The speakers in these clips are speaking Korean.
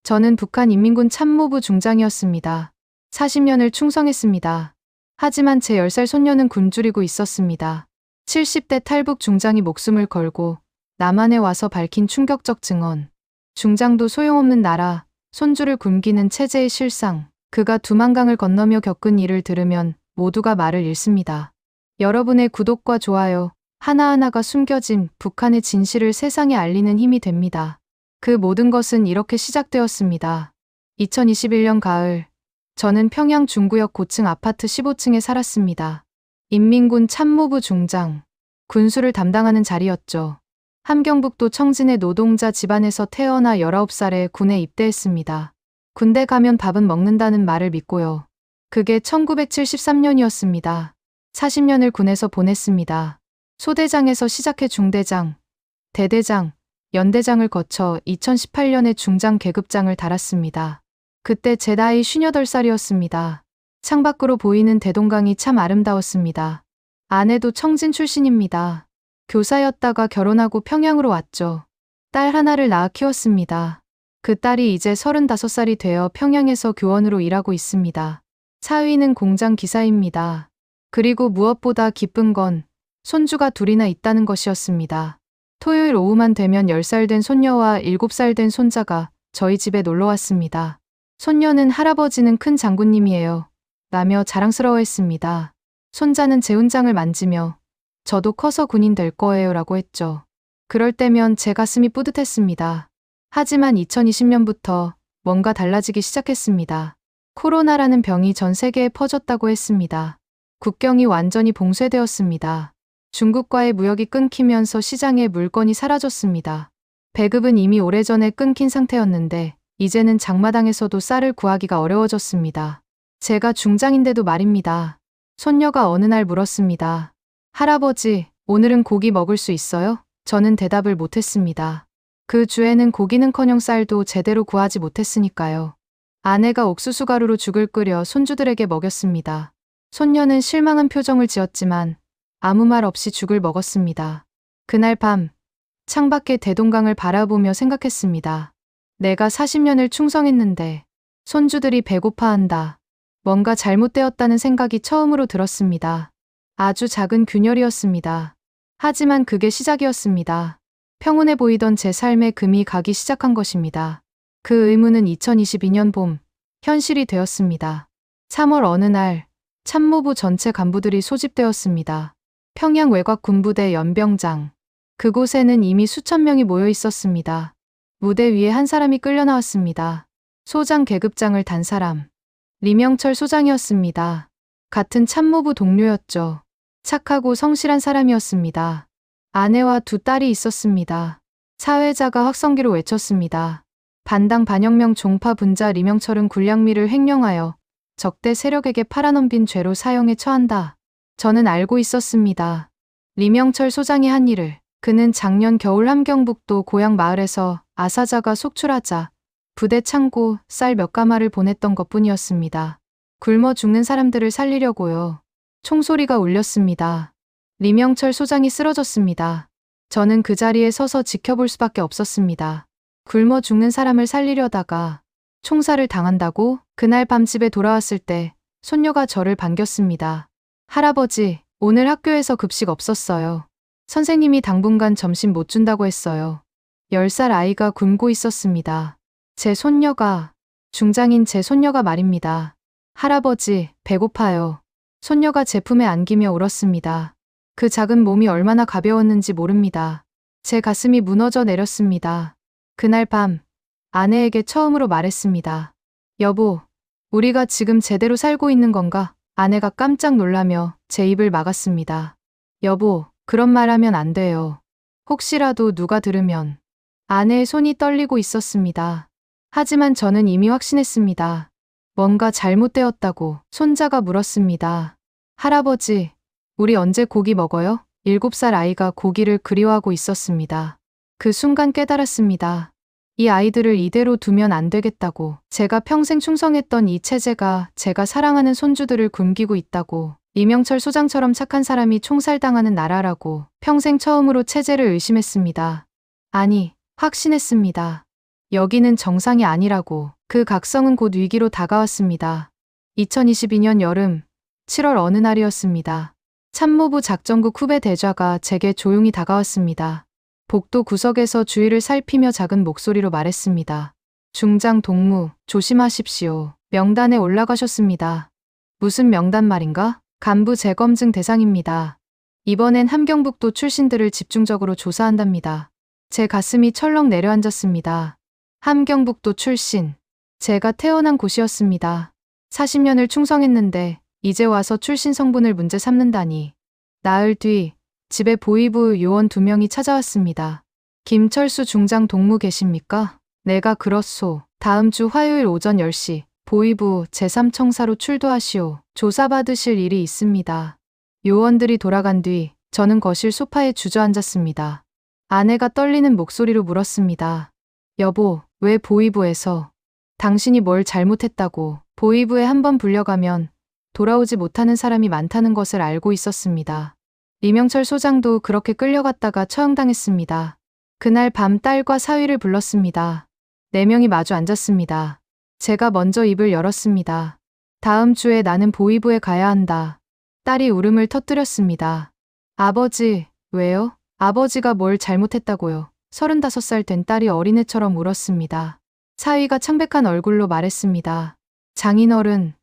저는 북한 인민군 참모부 중장이었습니다. 40년을 충성했습니다. 하지만 제 10살 손녀는 굶주리고 있었습니다. 70대 탈북 중장이 목숨을 걸고 남한에 와서 밝힌 충격적 증언. 중장도 소용없는 나라, 손주를 굶기는 체제의 실상. 그가 두만강을 건너며 겪은 일을 들으면 모두가 말을 잃습니다. 여러분의 구독과 좋아요, 하나하나가 숨겨진 북한의 진실을 세상에 알리는 힘이 됩니다. 그 모든 것은 이렇게 시작되었습니다. 2021년 가을, 저는 평양 중구역 고층 아파트 15층에 살았습니다. 인민군 참모부 중장, 군수를 담당하는 자리였죠. 함경북도 청진의 노동자 집안에서 태어나 19살에 군에 입대했습니다. 군대 가면 밥은 먹는다는 말을 믿고요. 그게 1973년이었습니다. 40년을 군에서 보냈습니다. 소대장에서 시작해 중대장, 대대장, 연대장을 거쳐 2018년에 중장 계급장을 달았습니다. 그때 제 나이 58살이었습니다. 창밖으로 보이는 대동강이 참 아름다웠습니다. 아내도 청진 출신입니다. 교사였다가 결혼하고 평양으로 왔죠. 딸 하나를 낳아 키웠습니다. 그 딸이 이제 35살이 되어 평양에서 교원으로 일하고 있습니다. 사위는 공장 기사입니다. 그리고 무엇보다 기쁜 건 손주가 둘이나 있다는 것이었습니다. 토요일 오후만 되면 10살 된 손녀와 7살 된 손자가 저희 집에 놀러 왔습니다. 손녀는 할아버지는 큰 장군님이에요 라며 자랑스러워했습니다. 손자는 제 훈장을 만지며 저도 커서 군인 될 거예요 라고 했죠. 그럴 때면 제 가슴이 뿌듯했습니다. 하지만 2020년부터 뭔가 달라지기 시작했습니다. 코로나라는 병이 전 세계에 퍼졌다고 했습니다. 국경이 완전히 봉쇄되었습니다. 중국과의 무역이 끊기면서 시장에 물건이 사라졌습니다. 배급은 이미 오래전에 끊긴 상태였는데 이제는 장마당에서도 쌀을 구하기가 어려워졌습니다. 제가 중장인데도 말입니다. 손녀가 어느 날 물었습니다. 할아버지, 오늘은 고기 먹을 수 있어요? 저는 대답을 못했습니다. 그 주에는 고기는커녕 쌀도 제대로 구하지 못했으니까요. 아내가 옥수수 가루로 죽을 끓여 손주들에게 먹였습니다. 손녀는 실망한 표정을 지었지만 아무 말 없이 죽을 먹었습니다. 그날 밤, 창밖의 대동강을 바라보며 생각했습니다. 내가 40년을 충성했는데 손주들이 배고파한다. 뭔가 잘못되었다는 생각이 처음으로 들었습니다. 아주 작은 균열이었습니다. 하지만 그게 시작이었습니다. 평온해 보이던 제 삶에 금이 가기 시작한 것입니다. 그 의문은 2022년 봄, 현실이 되었습니다. 3월 어느 날, 참모부 전체 간부들이 소집되었습니다. 평양 외곽 군부대 연병장. 그곳에는 이미 수천 명이 모여 있었습니다. 무대 위에 한 사람이 끌려 나왔습니다. 소장 계급장을 단 사람. 리명철 소장이었습니다. 같은 참모부 동료였죠. 착하고 성실한 사람이었습니다. 아내와 두 딸이 있었습니다. 사회자가 확성기로 외쳤습니다. 반당 반혁명 종파 분자 리명철은 군량미를 횡령하여 적대 세력에게 팔아넘긴 죄로 사형에 처한다. 저는 알고 있었습니다. 리명철 소장이 한 일을. 그는 작년 겨울 함경북도 고향 마을에서 아사자가 속출하자 부대 창고 쌀 몇 가마를 보냈던 것뿐이었습니다. 굶어 죽는 사람들을 살리려고요. 총소리가 울렸습니다. 리명철 소장이 쓰러졌습니다. 저는 그 자리에 서서 지켜볼 수밖에 없었습니다. 굶어 죽는 사람을 살리려다가 총살을 당한다고? 그날 밤 집에 돌아왔을 때 손녀가 저를 반겼습니다. 할아버지, 오늘 학교에서 급식 없었어요. 선생님이 당분간 점심 못 준다고 했어요. 10살 아이가 굶고 있었습니다. 제 손녀가, 중장인 제 손녀가 말입니다. 할아버지, 배고파요. 손녀가 제 품에 안기며 울었습니다. 그 작은 몸이 얼마나 가벼웠는지 모릅니다. 제 가슴이 무너져 내렸습니다. 그날 밤, 아내에게 처음으로 말했습니다. 여보, 우리가 지금 제대로 살고 있는 건가? 아내가 깜짝 놀라며 제 입을 막았습니다. 여보, 그런 말 하면 안 돼요. 혹시라도 누가 들으면. 아내의 손이 떨리고 있었습니다. 하지만 저는 이미 확신했습니다. 뭔가 잘못되었다고. 손자가 물었습니다. 할아버지, 우리 언제 고기 먹어요? 7살 아이가 고기를 그리워하고 있었습니다. 그 순간 깨달았습니다. 이 아이들을 이대로 두면 안 되겠다고. 제가 평생 충성했던 이 체제가 제가 사랑하는 손주들을 굶기고 있다고. 리명철 소장처럼 착한 사람이 총살당하는 나라라고. 평생 처음으로 체제를 의심했습니다. 아니, 확신했습니다. 여기는 정상이 아니라고. 그 각성은 곧 위기로 다가왔습니다. 2022년 여름 7월 어느 날이었습니다. 참모부 작전국 후배 대좌가 제게 조용히 다가왔습니다. 복도 구석에서 주위를 살피며 작은 목소리로 말했습니다. 중장 동무, 조심하십시오. 명단에 올라가셨습니다. 무슨 명단 말인가? 간부 재검증 대상입니다. 이번엔 함경북도 출신들을 집중적으로 조사한답니다. 제 가슴이 철렁 내려앉았습니다. 함경북도 출신. 제가 태어난 곳이었습니다. 40년을 충성했는데 이제 와서 출신 성분을 문제 삼는다니. 나흘 뒤 집에 보위부 요원 2명이 찾아왔습니다. 김철수 중장 동무 계십니까? 내가 그렇소. 다음 주 화요일 오전 10시 보위부 제3청사로 출두하시오. 조사받으실 일이 있습니다. 요원들이 돌아간 뒤 저는 거실 소파에 주저앉았습니다. 아내가 떨리는 목소리로 물었습니다. 여보, 왜 보위부에서? 당신이 뭘 잘못했다고. 보위부에 한번 불려가면 돌아오지 못하는 사람이 많다는 것을 알고 있었습니다. 리명철 소장도 그렇게 끌려갔다가 처형당했습니다. 그날 밤 딸과 사위를 불렀습니다. 4명이 마주 앉았습니다. 제가 먼저 입을 열었습니다. 다음 주에 나는 보위부에 가야 한다. 딸이 울음을 터뜨렸습니다. 아버지, 왜요? 아버지가 뭘 잘못했다고요? 35살 된 딸이 어린애처럼 울었습니다. 사위가 창백한 얼굴로 말했습니다. 장인어른,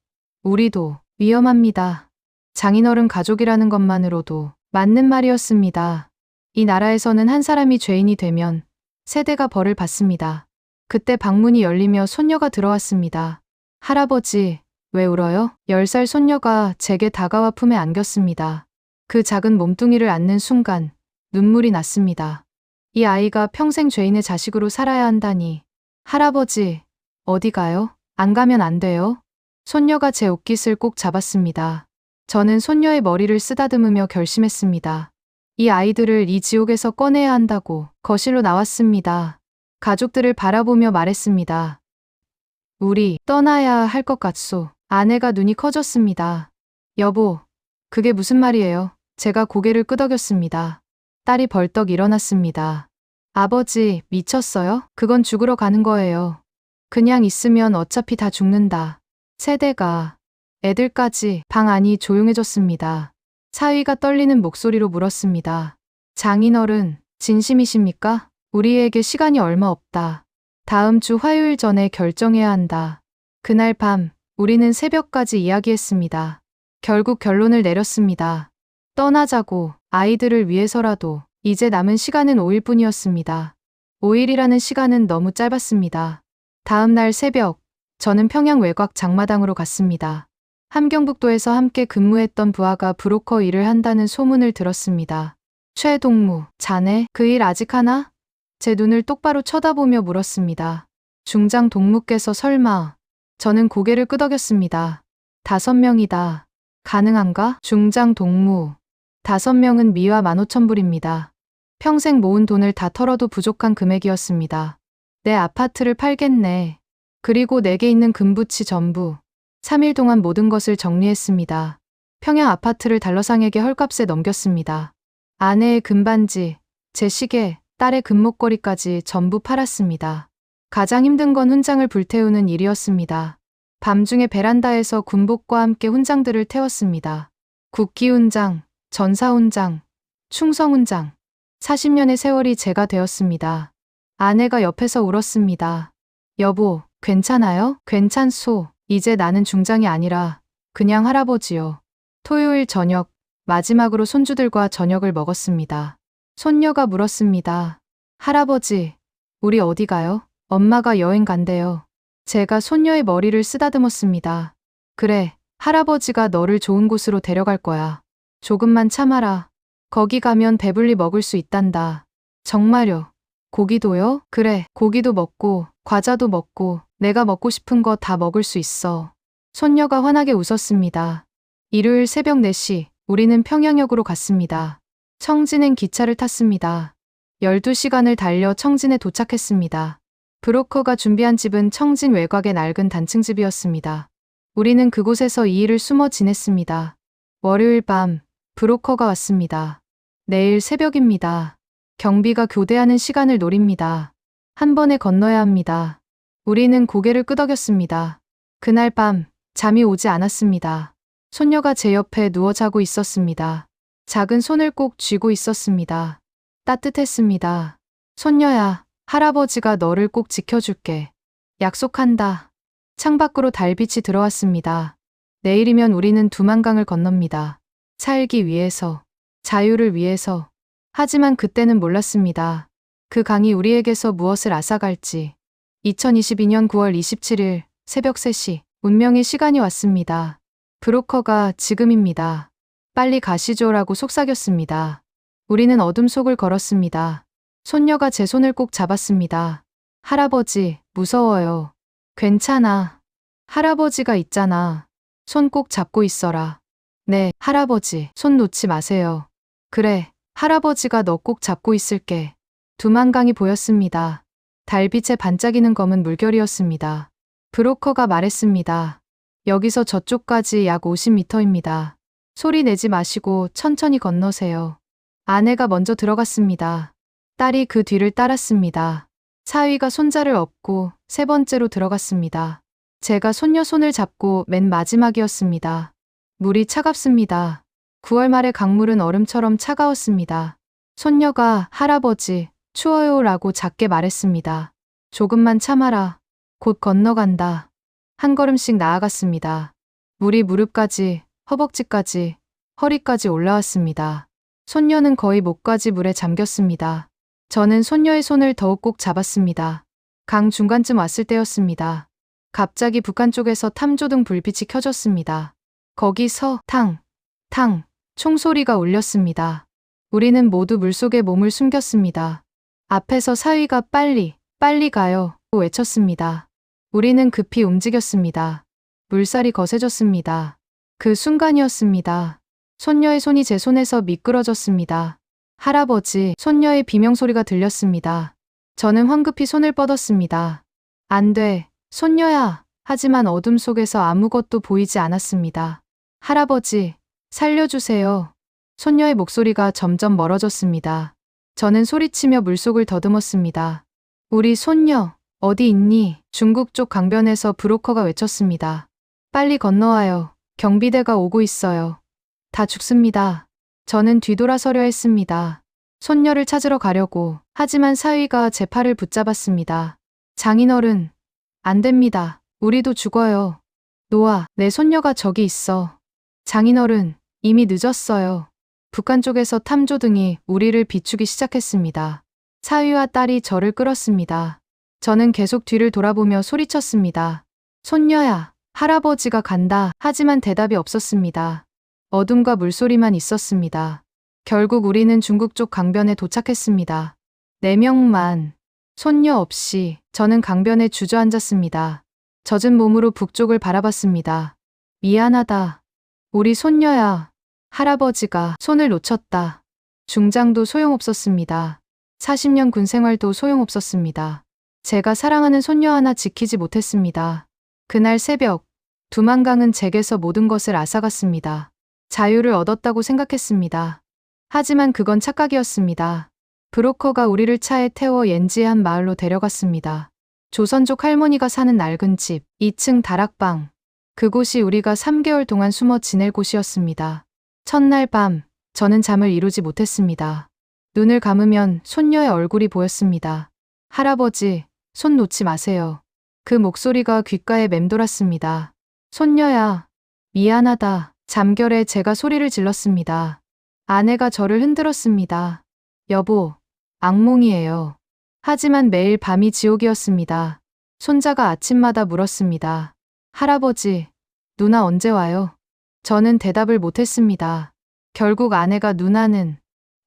우리도 위험합니다. 장인어른 가족이라는 것만으로도 맞는 말이었습니다. 이 나라에서는 한 사람이 죄인이 되면 세대가 벌을 받습니다. 그때 방문이 열리며 손녀가 들어왔습니다. 할아버지, 왜 울어요? 10살 손녀가 제게 다가와 품에 안겼습니다. 그 작은 몸뚱이를 안는 순간 눈물이 났습니다. 이 아이가 평생 죄인의 자식으로 살아야 한다니. 할아버지, 어디 가요? 안 가면 안 돼요? 손녀가 제 옷깃을 꼭 잡았습니다. 저는 손녀의 머리를 쓰다듬으며 결심했습니다. 이 아이들을 이 지옥에서 꺼내야 한다고 거실로 나왔습니다. 가족들을 바라보며 말했습니다. 우리 떠나야 할 것 같소. 아내가 눈이 커졌습니다. 여보, 그게 무슨 말이에요? 제가 고개를 끄덕였습니다. 딸이 벌떡 일어났습니다. 아버지, 미쳤어요? 그건 죽으러 가는 거예요. 그냥 있으면 어차피 다 죽는다. 세대가, 애들까지. 방 안이 조용해졌습니다. 사위가 떨리는 목소리로 물었습니다. 장인어른, 진심이십니까? 우리에게 시간이 얼마 없다. 다음 주 화요일 전에 결정해야 한다. 그날 밤, 우리는 새벽까지 이야기했습니다. 결국 결론을 내렸습니다. 떠나자고. 아이들을 위해서라도. 이제 남은 시간은 5일뿐이었습니다. 5일이라는 시간은 너무 짧았습니다. 다음 날 새벽, 저는 평양 외곽 장마당으로 갔습니다. 함경북도에서 함께 근무했던 부하가 브로커 일을 한다는 소문을 들었습니다. 최 동무, 자네 그 일 아직 하나? 제 눈을 똑바로 쳐다보며 물었습니다. 중장 동무께서 설마. 저는 고개를 끄덕였습니다. 5명이다. 가능한가? 중장 동무. 5명은 미화 15,000불입니다. 평생 모은 돈을 다 털어도 부족한 금액이었습니다. 내 아파트를 팔겠네. 그리고 내게 있는 금부치 전부. 3일 동안 모든 것을 정리했습니다. 평양 아파트를 달러상에게 헐값에 넘겼습니다. 아내의 금반지, 제 시계, 딸의 금목걸이까지 전부 팔았습니다. 가장 힘든 건 훈장을 불태우는 일이었습니다. 밤중에 베란다에서 군복과 함께 훈장들을 태웠습니다. 국기훈장, 전사훈장, 충성훈장. 40년의 세월이 제가 되었습니다. 아내가 옆에서 울었습니다. 여보, 괜찮아요? 괜찮소. 이제 나는 중장이 아니라 그냥 할아버지요. 토요일 저녁, 마지막으로 손주들과 저녁을 먹었습니다. 손녀가 물었습니다. 할아버지, 우리 어디 가요? 엄마가 여행 간대요. 제가 손녀의 머리를 쓰다듬었습니다. 그래, 할아버지가 너를 좋은 곳으로 데려갈 거야. 조금만 참아라. 거기 가면 배불리 먹을 수 있단다. 정말요? 고기도요? 그래, 고기도 먹고 과자도 먹고 내가 먹고 싶은 거 다 먹을 수 있어. 손녀가 환하게 웃었습니다. 일요일 새벽 4시, 우리는 평양역으로 갔습니다. 청진행 기차를 탔습니다. 12시간을 달려 청진에 도착했습니다. 브로커가 준비한 집은 청진 외곽의 낡은 단층집이었습니다. 우리는 그곳에서 2일을 숨어 지냈습니다. 월요일 밤, 브로커가 왔습니다. 내일 새벽입니다. 경비가 교대하는 시간을 노립니다. 한 번에 건너야 합니다. 우리는 고개를 끄덕였습니다. 그날 밤 잠이 오지 않았습니다. 손녀가 제 옆에 누워 자고 있었습니다. 작은 손을 꼭 쥐고 있었습니다. 따뜻했습니다. 손녀야, 할아버지가 너를 꼭 지켜줄게. 약속한다. 창밖으로 달빛이 들어왔습니다. 내일이면 우리는 두만강을 건넙니다. 살기 위해서, 자유를 위해서. 하지만 그때는 몰랐습니다. 그 강이 우리에게서 무엇을 앗아갈지. 2022년 9월 27일 새벽 3시, 운명의 시간이 왔습니다. 브로커가 지금입니다. 빨리 가시죠라고 속삭였습니다. 우리는 어둠 속을 걸었습니다. 손녀가 제 손을 꼭 잡았습니다. 할아버지, 무서워요. 괜찮아. 할아버지가 있잖아. 손 꼭 잡고 있어라. 네, 할아버지, 손 놓지 마세요. 그래, 할아버지가 너 꼭 잡고 있을게. 두만강이 보였습니다. 달빛에 반짝이는 검은 물결이었습니다. 브로커가 말했습니다. 여기서 저쪽까지 약 50m입니다. 소리 내지 마시고 천천히 건너세요. 아내가 먼저 들어갔습니다. 딸이 그 뒤를 따랐습니다. 사위가 손자를 업고 세 번째로 들어갔습니다. 제가 손녀 손을 잡고 맨 마지막이었습니다. 물이 차갑습니다. 9월 말의 강물은 얼음처럼 차가웠습니다. 손녀가 할아버지, 추워요 라고 작게 말했습니다. 조금만 참아라. 곧 건너간다. 한 걸음씩 나아갔습니다. 물이 무릎까지, 허벅지까지, 허리까지 올라왔습니다. 손녀는 거의 목까지 물에 잠겼습니다. 저는 손녀의 손을 더욱 꼭 잡았습니다. 강 중간쯤 왔을 때였습니다. 갑자기 북한 쪽에서 탐조등 불빛이 켜졌습니다. 거기서 탕, 탕, 총소리가 울렸습니다. 우리는 모두 물속에 몸을 숨겼습니다. 앞에서 사위가 빨리, 빨리 가요 외쳤습니다. 우리는 급히 움직였습니다. 물살이 거세졌습니다. 그 순간이었습니다. 손녀의 손이 제 손에서 미끄러졌습니다. 할아버지, 손녀의 비명소리가 들렸습니다. 저는 황급히 손을 뻗었습니다. 안 돼, 손녀야. 하지만 어둠 속에서 아무것도 보이지 않았습니다. 할아버지, 살려주세요. 손녀의 목소리가 점점 멀어졌습니다. 저는 소리치며 물속을 더듬었습니다. 우리 손녀, 어디 있니? 중국 쪽 강변에서 브로커가 외쳤습니다. 빨리 건너와요. 경비대가 오고 있어요. 다 죽습니다. 저는 뒤돌아서려 했습니다. 손녀를 찾으러 가려고. 하지만 사위가 제 팔을 붙잡았습니다. 장인어른, 안 됩니다. 우리도 죽어요. 노아, 내 손녀가 저기 있어. 장인어른, 이미 늦었어요. 북한 쪽에서 탐조등이 우리를 비추기 시작했습니다. 사위와 딸이 저를 끌었습니다. 저는 계속 뒤를 돌아보며 소리쳤습니다. 손녀야, 할아버지가 간다. 하지만 대답이 없었습니다. 어둠과 물소리만 있었습니다. 결국 우리는 중국 쪽 강변에 도착했습니다. 4명만. 손녀 없이 저는 강변에 주저앉았습니다. 젖은 몸으로 북쪽을 바라봤습니다. 미안하다. 우리 손녀야. 할아버지가 손을 놓쳤다. 중장도 소용없었습니다. 40년 군 생활도 소용없었습니다. 제가 사랑하는 손녀 하나 지키지 못했습니다. 그날 새벽, 두만강은 제게서 모든 것을 앗아갔습니다. 자유를 얻었다고 생각했습니다. 하지만 그건 착각이었습니다. 브로커가 우리를 차에 태워 옌지의 한 마을로 데려갔습니다. 조선족 할머니가 사는 낡은 집, 2층 다락방. 그곳이 우리가 3개월 동안 숨어 지낼 곳이었습니다. 첫날 밤, 저는 잠을 이루지 못했습니다. 눈을 감으면 손녀의 얼굴이 보였습니다. 할아버지, 손 놓지 마세요. 그 목소리가 귓가에 맴돌았습니다. 손녀야, 미안하다. 잠결에 제가 소리를 질렀습니다. 아내가 저를 흔들었습니다. 여보, 악몽이에요. 하지만 매일 밤이 지옥이었습니다. 손자가 아침마다 물었습니다. 할아버지, 누나 언제 와요? 저는 대답을 못했습니다. 결국 아내가 누나는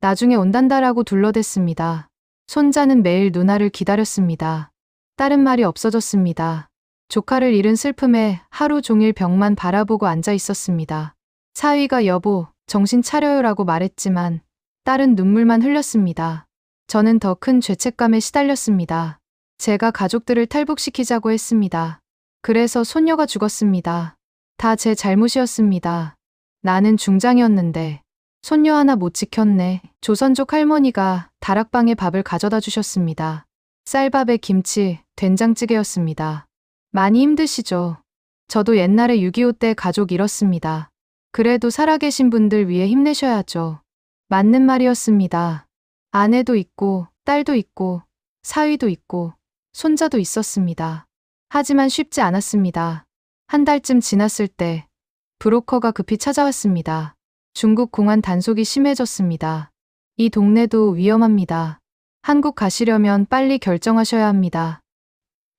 나중에 온단다라고 둘러댔습니다. 손자는 매일 누나를 기다렸습니다. 딸은 말이 없어졌습니다. 조카를 잃은 슬픔에 하루 종일 벽만 바라보고 앉아 있었습니다. 사위가 여보, 정신 차려요라고 말했지만 딸은 눈물만 흘렸습니다. 저는 더 큰 죄책감에 시달렸습니다. 제가 가족들을 탈북시키자고 했습니다. 그래서 손녀가 죽었습니다. 다 제 잘못이었습니다. 나는 중장이었는데 손녀 하나 못 지켰네. 조선족 할머니가 다락방에 밥을 가져다 주셨습니다. 쌀밥에 김치, 된장찌개였습니다. 많이 힘드시죠? 저도 옛날에 6.25 때 가족 잃었습니다. 그래도 살아계신 분들 위해 힘내셔야죠. 맞는 말이었습니다. 아내도 있고, 딸도 있고, 사위도 있고, 손자도 있었습니다. 하지만 쉽지 않았습니다. 한 달쯤 지났을 때 브로커가 급히 찾아왔습니다. 중국 공안 단속이 심해졌습니다. 이 동네도 위험합니다. 한국 가시려면 빨리 결정하셔야 합니다.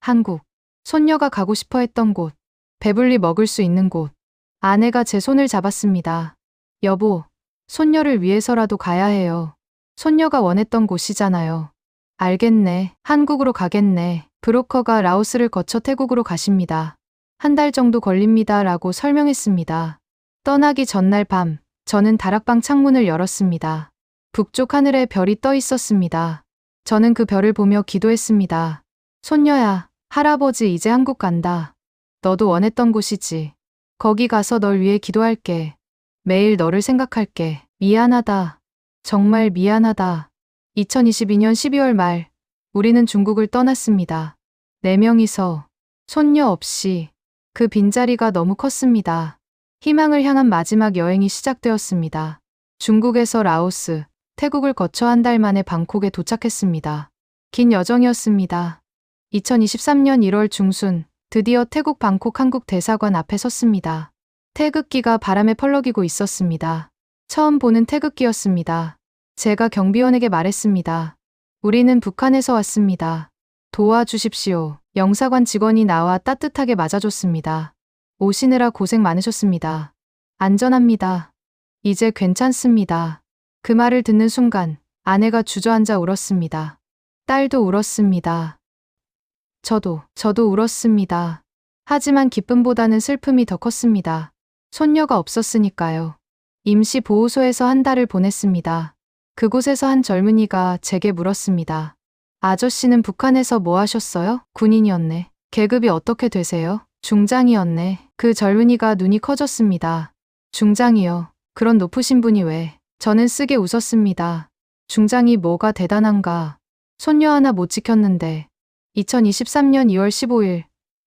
한국. 손녀가 가고 싶어 했던 곳. 배불리 먹을 수 있는 곳. 아내가 제 손을 잡았습니다. 여보, 손녀를 위해서라도 가야 해요. 손녀가 원했던 곳이잖아요. 알겠네. 한국으로 가겠네. 브로커가 라오스를 거쳐 태국으로 가십니다. 한 달 정도 걸립니다. 라고 설명했습니다. 떠나기 전날 밤, 저는 다락방 창문을 열었습니다. 북쪽 하늘에 별이 떠 있었습니다. 저는 그 별을 보며 기도했습니다. 손녀야, 할아버지 이제 한국 간다. 너도 원했던 곳이지. 거기 가서 널 위해 기도할게. 매일 너를 생각할게. 미안하다. 정말 미안하다. 2022년 12월 말, 우리는 중국을 떠났습니다. 4명이서, 손녀 없이. 그 빈자리가 너무 컸습니다. 희망을 향한 마지막 여행이 시작되었습니다. 중국에서 라오스, 태국을 거쳐 한 달 만에 방콕에 도착했습니다. 긴 여정이었습니다. 2023년 1월 중순, 드디어 태국 방콕 한국 대사관 앞에 섰습니다. 태극기가 바람에 펄럭이고 있었습니다. 처음 보는 태극기였습니다. 제가 경비원에게 말했습니다. 우리는 북한에서 왔습니다. 도와주십시오. 영사관 직원이 나와 따뜻하게 맞아줬습니다. 오시느라 고생 많으셨습니다. 안전합니다. 이제 괜찮습니다. 그 말을 듣는 순간 아내가 주저앉아 울었습니다. 딸도 울었습니다. 저도 울었습니다. 하지만 기쁨보다는 슬픔이 더 컸습니다. 손녀가 없었으니까요. 임시 보호소에서 한 달을 보냈습니다. 그곳에서 한 젊은이가 제게 물었습니다. 아저씨는 북한에서 뭐 하셨어요? 군인이었네. 계급이 어떻게 되세요? 중장이었네. 그 젊은이가 눈이 커졌습니다. 중장이요. 그런 높으신 분이 왜? 저는 쓰게 웃었습니다. 중장이 뭐가 대단한가. 손녀 하나 못 지켰는데. 2023년 2월 15일,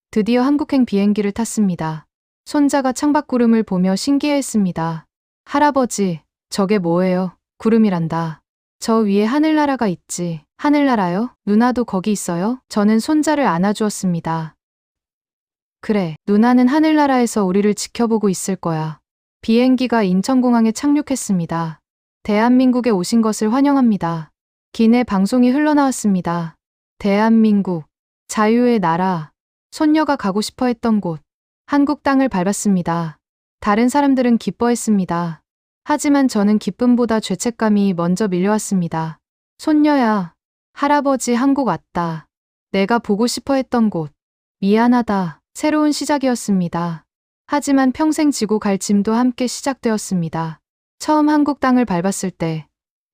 드디어 한국행 비행기를 탔습니다. 손자가 창밖구름을 보며 신기해했습니다. 할아버지, 저게 뭐예요? 구름이란다. 저 위에 하늘나라가 있지. 하늘나라요? 누나도 거기 있어요? 저는 손자를 안아주었습니다. 그래, 누나는 하늘나라에서 우리를 지켜보고 있을 거야. 비행기가 인천공항에 착륙했습니다. 대한민국에 오신 것을 환영합니다. 기내 방송이 흘러나왔습니다. 대한민국, 자유의 나라, 손녀가 가고 싶어 했던 곳, 한국 땅을 밟았습니다. 다른 사람들은 기뻐했습니다. 하지만 저는 기쁨보다 죄책감이 먼저 밀려왔습니다. 손녀야, 할아버지 한국 왔다. 내가 보고 싶어 했던 곳. 미안하다. 새로운 시작이었습니다. 하지만 평생 지고 갈 짐도 함께 시작되었습니다. 처음 한국 땅을 밟았을 때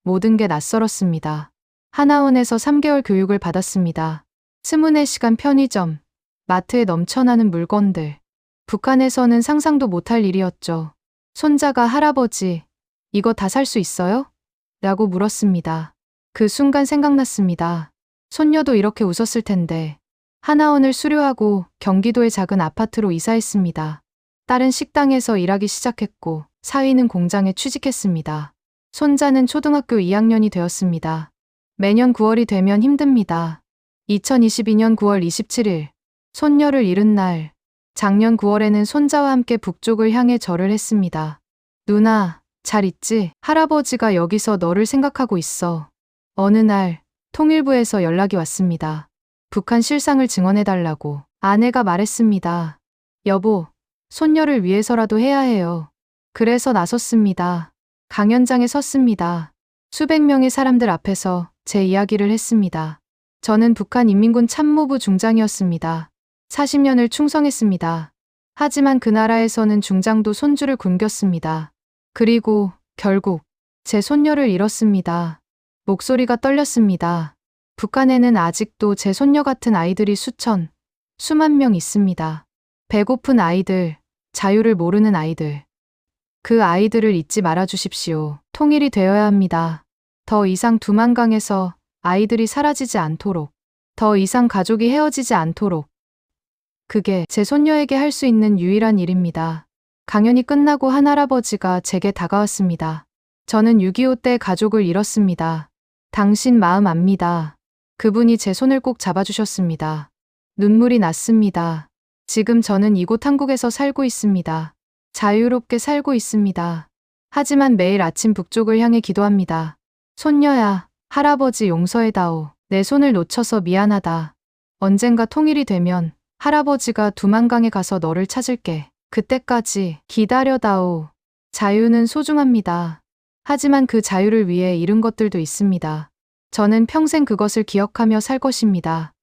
모든 게 낯설었습니다. 하나원에서 3개월 교육을 받았습니다. 24시간 편의점, 마트에 넘쳐나는 물건들. 북한에서는 상상도 못할 일이었죠. 손자가 할아버지, 이거 다 살 수 있어요? 라고 물었습니다. 그 순간 생각났습니다. 손녀도 이렇게 웃었을 텐데. 하나원을 수료하고 경기도의 작은 아파트로 이사했습니다. 딸은 식당에서 일하기 시작했고 사위는 공장에 취직했습니다. 손자는 초등학교 2학년이 되었습니다. 매년 9월이 되면 힘듭니다. 2022년 9월 27일, 손녀를 잃은 날, 작년 9월에는 손자와 함께 북쪽을 향해 절을 했습니다. 누나, 잘 있지? 할아버지가 여기서 너를 생각하고 있어. 어느 날, 통일부에서 연락이 왔습니다. 북한 실상을 증언해달라고. 아내가 말했습니다. 여보, 손녀를 위해서라도 해야 해요. 그래서 나섰습니다. 강연장에 섰습니다. 수백 명의 사람들 앞에서 제 이야기를 했습니다. 저는 북한 인민군 참모부 중장이었습니다. 40년을 충성했습니다. 하지만 그 나라에서는 중장도 손주를 굶겼습니다. 그리고 결국 제 손녀를 잃었습니다. 목소리가 떨렸습니다. 북한에는 아직도 제 손녀 같은 아이들이 수천, 수만 명 있습니다. 배고픈 아이들, 자유를 모르는 아이들. 그 아이들을 잊지 말아 주십시오. 통일이 되어야 합니다. 더 이상 두만강에서 아이들이 사라지지 않도록. 더 이상 가족이 헤어지지 않도록. 그게 제 손녀에게 할 수 있는 유일한 일입니다. 강연이 끝나고 한 할아버지가 제게 다가왔습니다. 저는 6.25 때 가족을 잃었습니다. 당신 마음 압니다. 그분이 제 손을 꼭 잡아주셨습니다. 눈물이 났습니다. 지금 저는 이곳 한국에서 살고 있습니다. 자유롭게 살고 있습니다. 하지만 매일 아침 북쪽을 향해 기도합니다. 손녀야, 할아버지 용서해다오. 내 손을 놓쳐서 미안하다. 언젠가 통일이 되면 할아버지가 두만강에 가서 너를 찾을게. 그때까지 기다려다오. 자유는 소중합니다. 하지만 그 자유를 위해 잃은 것들도 있습니다. 저는 평생 그것을 기억하며 살 것입니다.